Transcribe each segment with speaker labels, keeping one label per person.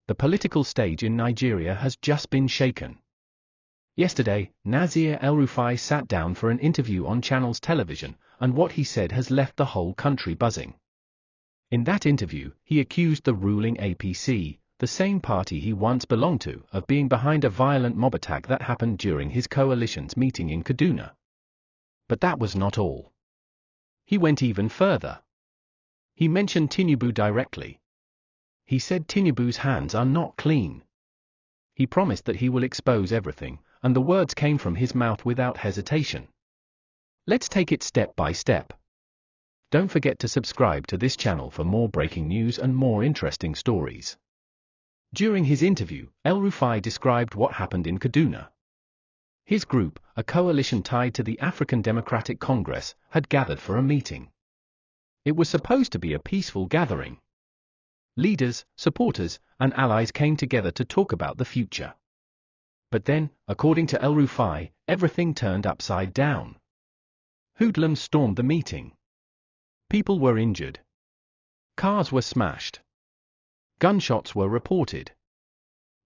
Speaker 1: The political stage in Nigeria has just been shaken. Yesterday, Nasir El-Rufai sat down for an interview on Channels Television, and what he said has left the whole country buzzing. In that interview, he accused the ruling APC, the same party he once belonged to, of being behind a violent mob attack that happened during his coalition's meeting in Kaduna. But that was not all. He went even further. He mentioned Tinubu directly. He said Tinubu's hands are not clean. He promised that he will expose everything, and the words came from his mouth without hesitation. Let's take it step by step. Don't forget to subscribe to this channel for more breaking news and more interesting stories. During his interview, El-Rufai described what happened in Kaduna. His group, a coalition tied to the African Democratic Congress, had gathered for a meeting. It was supposed to be a peaceful gathering. Leaders, supporters, and allies came together to talk about the future. But then, according to El-Rufai, everything turned upside down. Hoodlums stormed the meeting. People were injured. Cars were smashed. Gunshots were reported.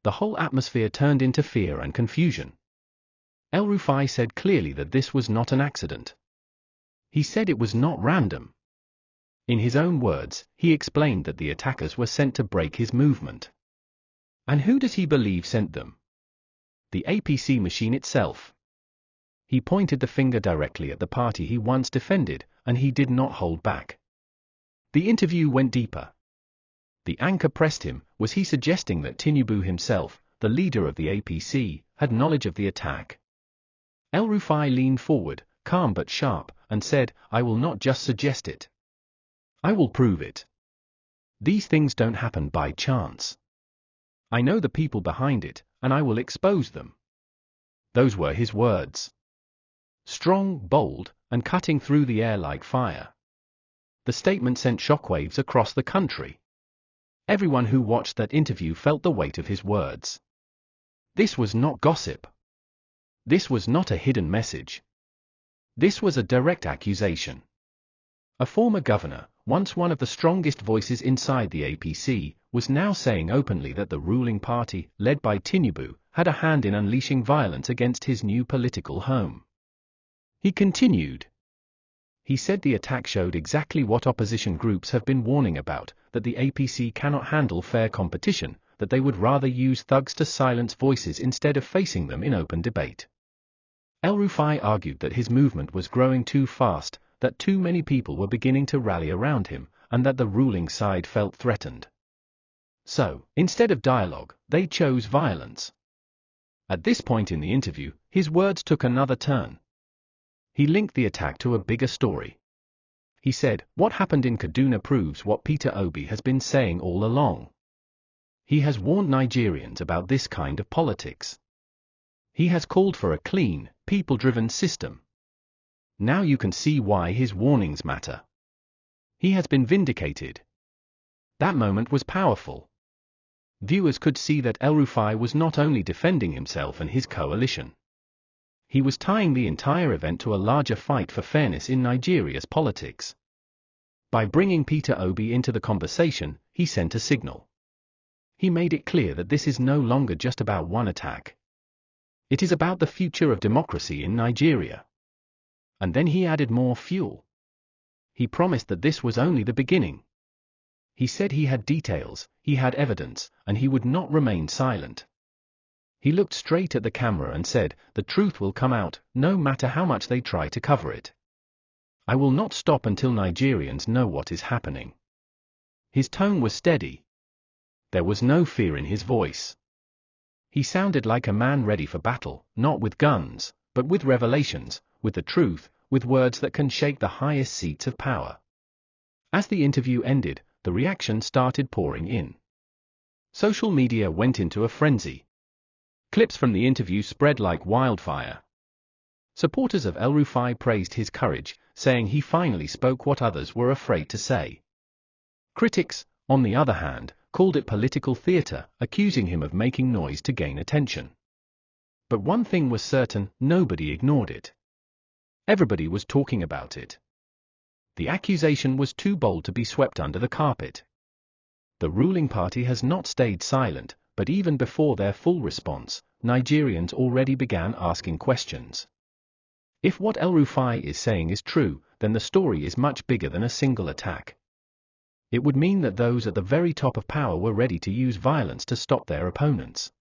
Speaker 1: The whole atmosphere turned into fear and confusion. El-Rufai said clearly that this was not an accident. He said it was not random. In his own words, he explained that the attackers were sent to break his movement. And who does he believe sent them? The APC machine itself. He pointed the finger directly at the party he once defended, and he did not hold back. The interview went deeper. The anchor pressed him, was he suggesting that Tinubu himself, the leader of the APC, had knowledge of the attack? El-Rufai leaned forward, calm but sharp, and said, "I will not just suggest it. I will prove it. These things don't happen by chance. I know the people behind it, and I will expose them." Those were his words. Strong, bold, and cutting through the air like fire. The statement sent shockwaves across the country. Everyone who watched that interview felt the weight of his words. This was not gossip. This was not a hidden message. This was a direct accusation. A former governor, once one of the strongest voices inside the APC, was now saying openly that the ruling party, led by Tinubu, had a hand in unleashing violence against his new political home. He continued. He said the attack showed exactly what opposition groups have been warning about, that the APC cannot handle fair competition, that they would rather use thugs to silence voices instead of facing them in open debate. El-Rufai argued that his movement was growing too fast, that too many people were beginning to rally around him, and that the ruling side felt threatened. So, instead of dialogue, they chose violence. At this point in the interview, his words took another turn. He linked the attack to a bigger story. He said, "What happened in Kaduna proves what Peter Obi has been saying all along. He has warned Nigerians about this kind of politics. He has called for a clean, people-driven system. Now you can see why his warnings matter. He has been vindicated." That moment was powerful. Viewers could see that El-Rufai was not only defending himself and his coalition. He was tying the entire event to a larger fight for fairness in Nigeria's politics. By bringing Peter Obi into the conversation, he sent a signal. He made it clear that this is no longer just about one attack. It is about the future of democracy in Nigeria. And then he added more fuel. He promised that this was only the beginning. He said he had details, he had evidence, and he would not remain silent. He looked straight at the camera and said, "The truth will come out, no matter how much they try to cover it. I will not stop until Nigerians know what is happening." His tone was steady. There was no fear in his voice. He sounded like a man ready for battle, not with guns, but with revelations, with the truth, with words that can shake the highest seats of power. As the interview ended, the reaction started pouring in. Social media went into a frenzy. Clips from the interview spread like wildfire. Supporters of El-Rufai praised his courage, saying he finally spoke what others were afraid to say. Critics, on the other hand, called it political theater, accusing him of making noise to gain attention. But one thing was certain, nobody ignored it. Everybody was talking about it. The accusation was too bold to be swept under the carpet. The ruling party has not stayed silent, but even before their full response, Nigerians already began asking questions. If what El-Rufai is saying is true, then the story is much bigger than a single attack. It would mean that those at the very top of power were ready to use violence to stop their opponents.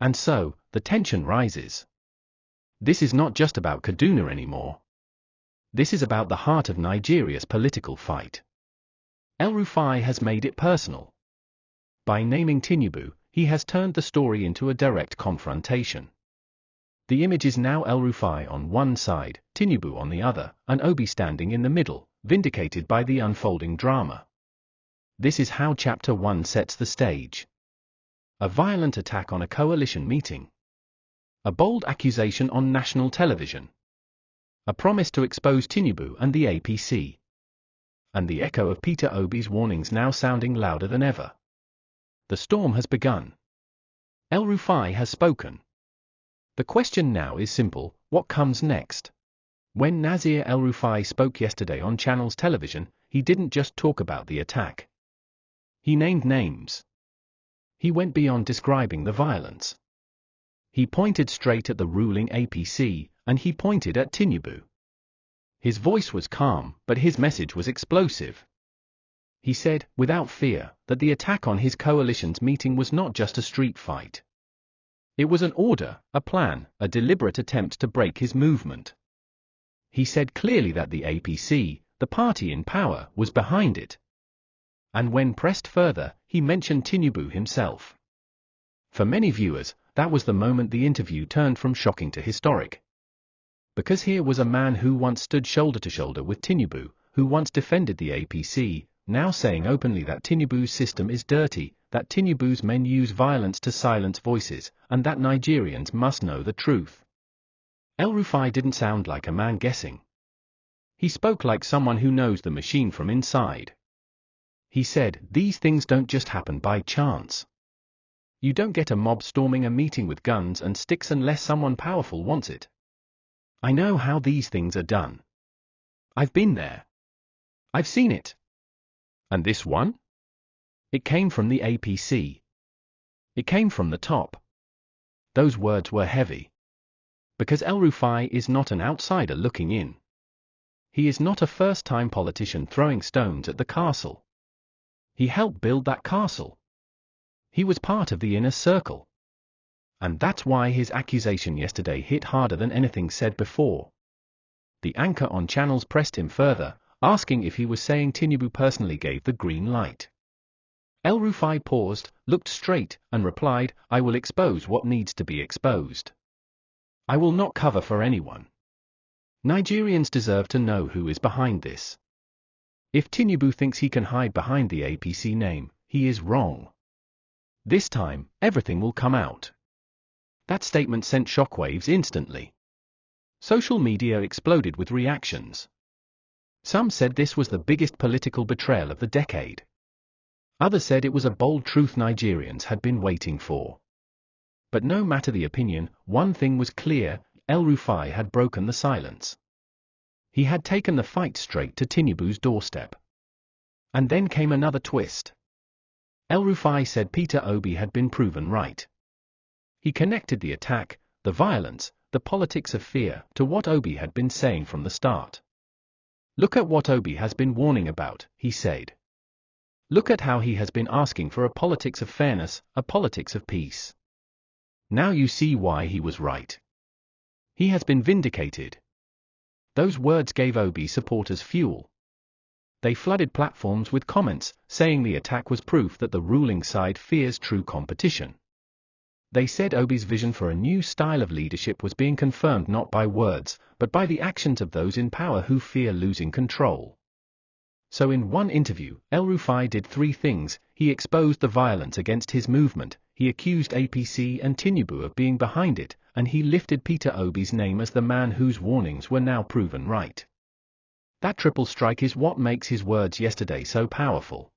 Speaker 1: And so, the tension rises. This is not just about Kaduna anymore. This is about the heart of Nigeria's political fight. El-Rufai has made it personal. By naming Tinubu, he has turned the story into a direct confrontation. The image is now El-Rufai on one side, Tinubu on the other, and Obi standing in the middle, vindicated by the unfolding drama. This is how Chapter 1 sets the stage. A violent attack on a coalition meeting. A bold accusation on national television. A promise to expose Tinubu and the APC. And the echo of Peter Obi's warnings now sounding louder than ever. The storm has begun. El-Rufai has spoken. The question now is simple: what comes next? When Nasir El-Rufai spoke yesterday on Channels Television, he didn't just talk about the attack. He named names. He went beyond describing the violence. He pointed straight at the ruling APC, and he pointed at Tinubu. His voice was calm, but his message was explosive. He said, without fear, that the attack on his coalition's meeting was not just a street fight. It was an order, a plan, a deliberate attempt to break his movement. He said clearly that the APC, the party in power, was behind it. And when pressed further, he mentioned Tinubu himself. For many viewers, that was the moment the interview turned from shocking to historic. Because here was a man who once stood shoulder to shoulder with Tinubu, who once defended the APC, now saying openly that Tinubu's system is dirty, that Tinubu's men use violence to silence voices, and that Nigerians must know the truth. El-Rufai didn't sound like a man guessing. He spoke like someone who knows the machine from inside. He said, these things don't just happen by chance. You don't get a mob storming a meeting with guns and sticks unless someone powerful wants it. I know how these things are done. I've been there. I've seen it. And this one? It came from the APC. It came from the top. Those words were heavy. Because El-Rufai is not an outsider looking in. He is not a first-time politician throwing stones at the castle. He helped build that castle. He was part of the inner circle. And that's why his accusation yesterday hit harder than anything said before. The anchor on Channels pressed him further, asking if he was saying Tinubu personally gave the green light. El-Rufai paused, looked straight, and replied, I will expose what needs to be exposed. I will not cover for anyone. Nigerians deserve to know who is behind this. If Tinubu thinks he can hide behind the APC name, he is wrong. This time, everything will come out. That statement sent shockwaves instantly. Social media exploded with reactions. Some said this was the biggest political betrayal of the decade. Others said it was a bold truth Nigerians had been waiting for. But no matter the opinion, one thing was clear: El-Rufai had broken the silence. He had taken the fight straight to Tinubu's doorstep. And then came another twist. El-Rufai said Peter Obi had been proven right. He connected the attack, the violence, the politics of fear, to what Obi had been saying from the start. Look at what Obi has been warning about, he said. Look at how he has been asking for a politics of fairness, a politics of peace. Now you see why he was right. He has been vindicated. Those words gave Obi supporters fuel. They flooded platforms with comments, saying the attack was proof that the ruling side fears true competition. They said Obi's vision for a new style of leadership was being confirmed not by words, but by the actions of those in power who fear losing control. So in one interview, El-Rufai did three things: he exposed the violence against his movement, he accused APC and Tinubu of being behind it, and he lifted Peter Obi's name as the man whose warnings were now proven right. That triple strike is what makes his words yesterday so powerful.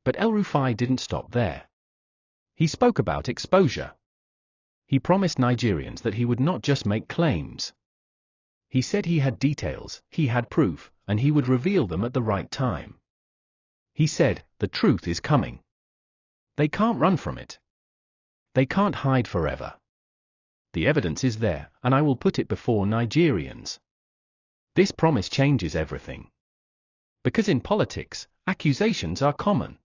Speaker 1: But El-Rufai didn't stop there. He spoke about exposure. He promised Nigerians that he would not just make claims. He said he had details, he had proof, and he would reveal them at the right time. He said, "The truth is coming. They can't run from it. They can't hide forever. The evidence is there, and I will put it before Nigerians." This promise changes everything. Because in politics, accusations are common.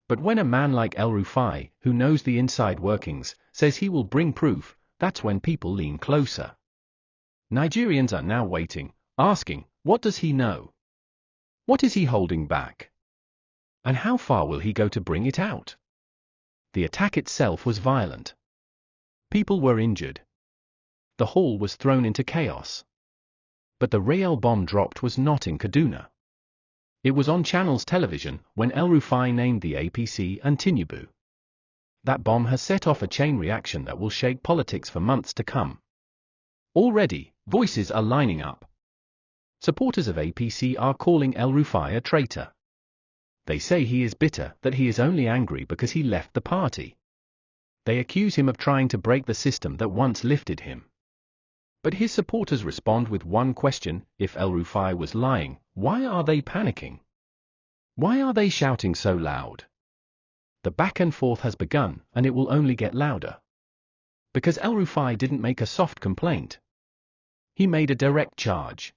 Speaker 1: But when a man like El-Rufai, who knows the inside workings, says he will bring proof, that's when people lean closer. Nigerians are now waiting, asking, what does he know? What is he holding back? And how far will he go to bring it out? The attack itself was violent. People were injured. The hall was thrown into chaos. But the real bomb dropped was not in Kaduna. It was on Channels Television when El-Rufai named the APC and Tinubu. That bomb has set off a chain reaction that will shake politics for months to come. Already, voices are lining up. Supporters of APC are calling El-Rufai a traitor. They say he is bitter, that he is only angry because he left the party. They accuse him of trying to break the system that once lifted him. But his supporters respond with one question: if El-Rufai was lying, why are they panicking? Why are they shouting so loud? The back and forth has begun, and it will only get louder. Because El-Rufai didn't make a soft complaint. He made a direct charge.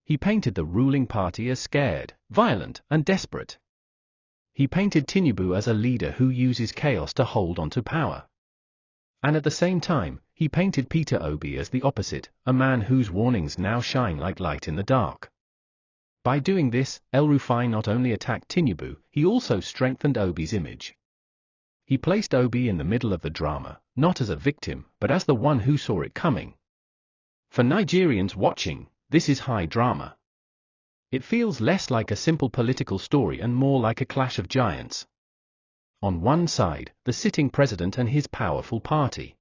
Speaker 1: He painted the ruling party as scared, violent, and desperate. He painted Tinubu as a leader who uses chaos to hold on to power. And at the same time, he painted Peter Obi as the opposite, a man whose warnings now shine like light in the dark. By doing this, El-Rufai not only attacked Tinubu, he also strengthened Obi's image. He placed Obi in the middle of the drama, not as a victim, but as the one who saw it coming. For Nigerians watching, this is high drama. It feels less like a simple political story and more like a clash of giants. On one side, the sitting president and his powerful party.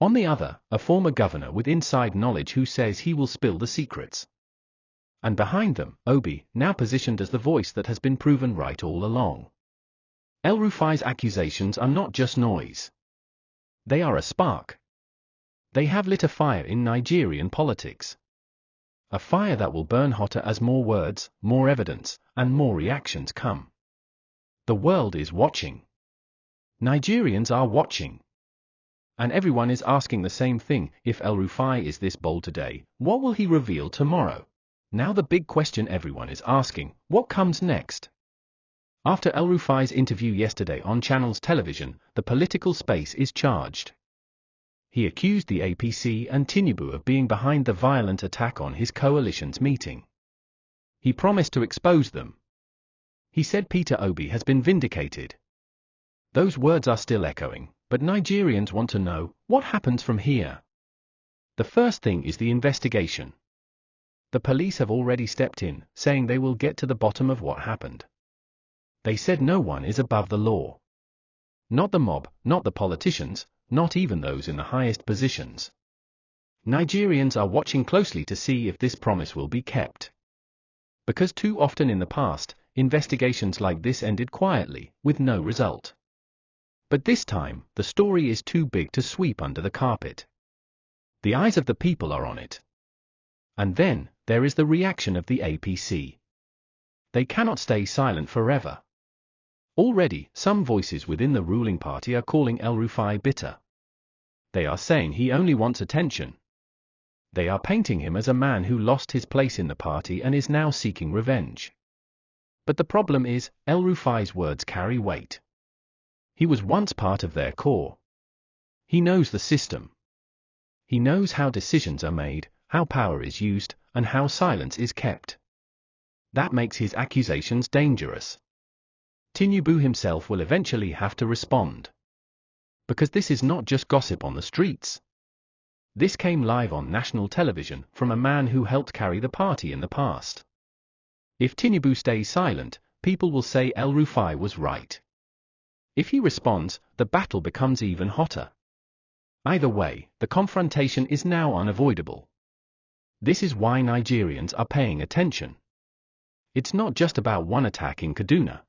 Speaker 1: On the other, a former governor with inside knowledge who says he will spill the secrets. And behind them, Obi, now positioned as the voice that has been proven right all along. El-Rufai's accusations are not just noise. They are a spark. They have lit a fire in Nigerian politics. A fire that will burn hotter as more words, more evidence, and more reactions come. The world is watching. Nigerians are watching. And everyone is asking the same thing: if El-Rufai is this bold today, what will he reveal tomorrow? Now the big question everyone is asking: what comes next? After El-Rufai's interview yesterday on Channels Television, the political space is charged. He accused the APC and Tinubu of being behind the violent attack on his coalition's meeting. He promised to expose them. He said Peter Obi has been vindicated. Those words are still echoing, but Nigerians want to know, what happens from here? The first thing is the investigation. The police have already stepped in, saying they will get to the bottom of what happened. They said no one is above the law. Not the mob, not the politicians, not even those in the highest positions. Nigerians are watching closely to see if this promise will be kept. Because too often in the past, investigations like this ended quietly, with no result. But this time, the story is too big to sweep under the carpet. The eyes of the people are on it. And then, there is the reaction of the APC. They cannot stay silent forever. Already, some voices within the ruling party are calling El-Rufai bitter. They are saying he only wants attention. They are painting him as a man who lost his place in the party and is now seeking revenge. But the problem is, El-Rufai's words carry weight. He was once part of their core. He knows the system. He knows how decisions are made, how power is used, and how silence is kept. That makes his accusations dangerous. Tinubu himself will eventually have to respond. Because this is not just gossip on the streets. This came live on national television from a man who helped carry the party in the past. If Tinubu stays silent, people will say El-Rufai was right. If he responds, the battle becomes even hotter. Either way, the confrontation is now unavoidable. This is why Nigerians are paying attention. It's not just about one attack in Kaduna.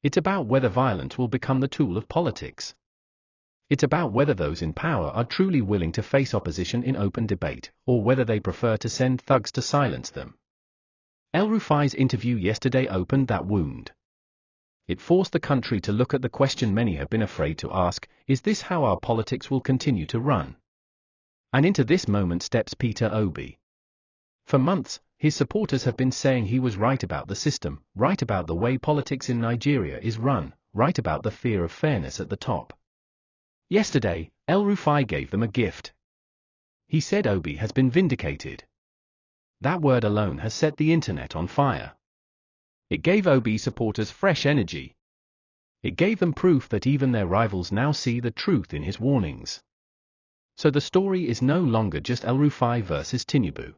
Speaker 1: It's about whether violence will become the tool of politics. It's about whether those in power are truly willing to face opposition in open debate, or whether they prefer to send thugs to silence them. El-Rufai's interview yesterday opened that wound. It forced the country to look at the question many have been afraid to ask: is this how our politics will continue to run? And into this moment steps Peter Obi. For months, his supporters have been saying he was right about the system, right about the way politics in Nigeria is run, right about the fear of fairness at the top. Yesterday, El-Rufai gave them a gift. He said Obi has been vindicated. That word alone has set the internet on fire. It gave Obi supporters fresh energy. It gave them proof that even their rivals now see the truth in his warnings. So the story is no longer just El-Rufai versus Tinubu.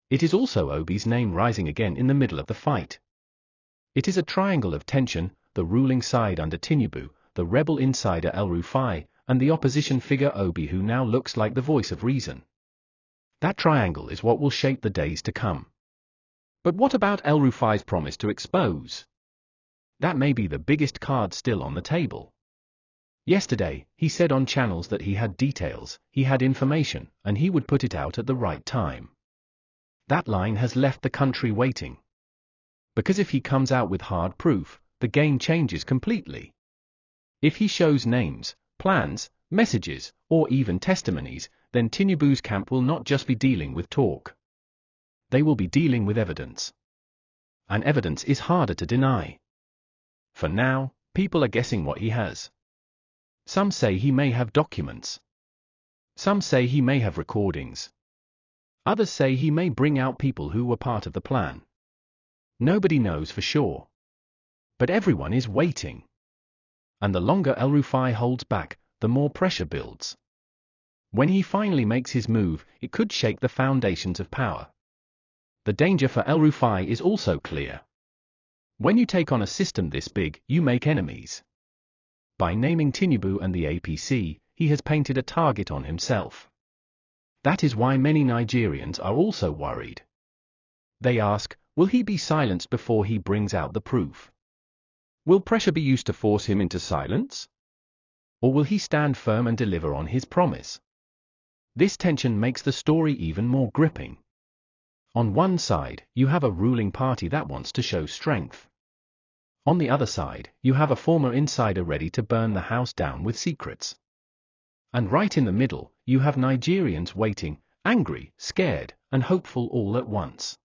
Speaker 1: It is also Obi's name rising again in the middle of the fight. It is a triangle of tension: the ruling side under Tinubu, the rebel insider El-Rufai, and the opposition figure Obi, who now looks like the voice of reason. That triangle is what will shape the days to come. But what about El-Rufai's promise to expose? That may be the biggest card still on the table. Yesterday, he said on channels that he had details, he had information, and he would put it out at the right time. That line has left the country waiting. Because if he comes out with hard proof, the game changes completely. If he shows names, plans, messages, or even testimonies, then Tinubu's camp will not just be dealing with talk. They will be dealing with evidence. And evidence is harder to deny. For now, people are guessing what he has. Some say he may have documents. Some say he may have recordings. Others say he may bring out people who were part of the plan. Nobody knows for sure. But everyone is waiting. And the longer El-Rufai holds back, the more pressure builds. When he finally makes his move, it could shake the foundations of power. The danger for El-Rufai is also clear. When you take on a system this big, you make enemies. By naming Tinubu and the APC, he has painted a target on himself. That is why many Nigerians are also worried. They ask, will he be silenced before he brings out the proof? Will pressure be used to force him into silence? Or will he stand firm and deliver on his promise? This tension makes the story even more gripping. On one side, you have a ruling party that wants to show strength. On the other side, you have a former insider ready to burn the house down with secrets. And right in the middle, you have Nigerians waiting, angry, scared, and hopeful all at once.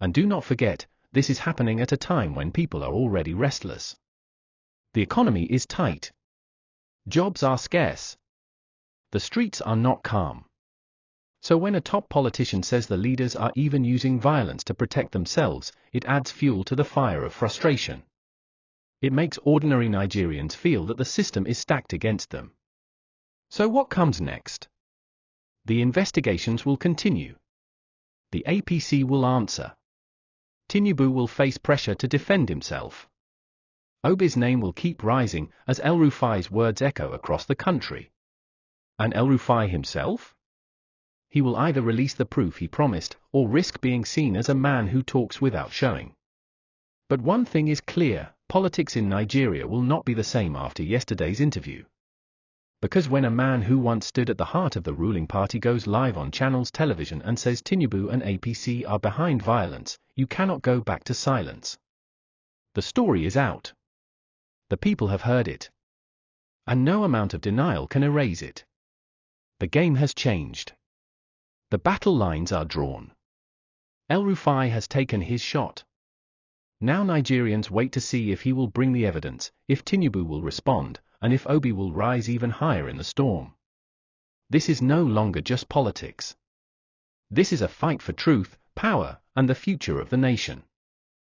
Speaker 1: And do not forget, this is happening at a time when people are already restless. The economy is tight. Jobs are scarce. The streets are not calm. So when a top politician says the leaders are even using violence to protect themselves, it adds fuel to the fire of frustration. It makes ordinary Nigerians feel that the system is stacked against them. So what comes next? The investigations will continue. The APC will answer. Tinubu will face pressure to defend himself. Obi's name will keep rising as El-Rufai's words echo across the country. And El-Rufai himself? He will either release the proof he promised, or risk being seen as a man who talks without showing. But one thing is clear: politics in Nigeria will not be the same after yesterday's interview. Because when a man who once stood at the heart of the ruling party goes live on channels television and says Tinubu and APC are behind violence, you cannot go back to silence. The story is out. The people have heard it. And no amount of denial can erase it. The game has changed. The battle lines are drawn. El-Rufai has taken his shot. Now Nigerians wait to see if he will bring the evidence, if Tinubu will respond, and if Obi will rise even higher in the storm. This is no longer just politics. This is a fight for truth, power, and the future of the nation.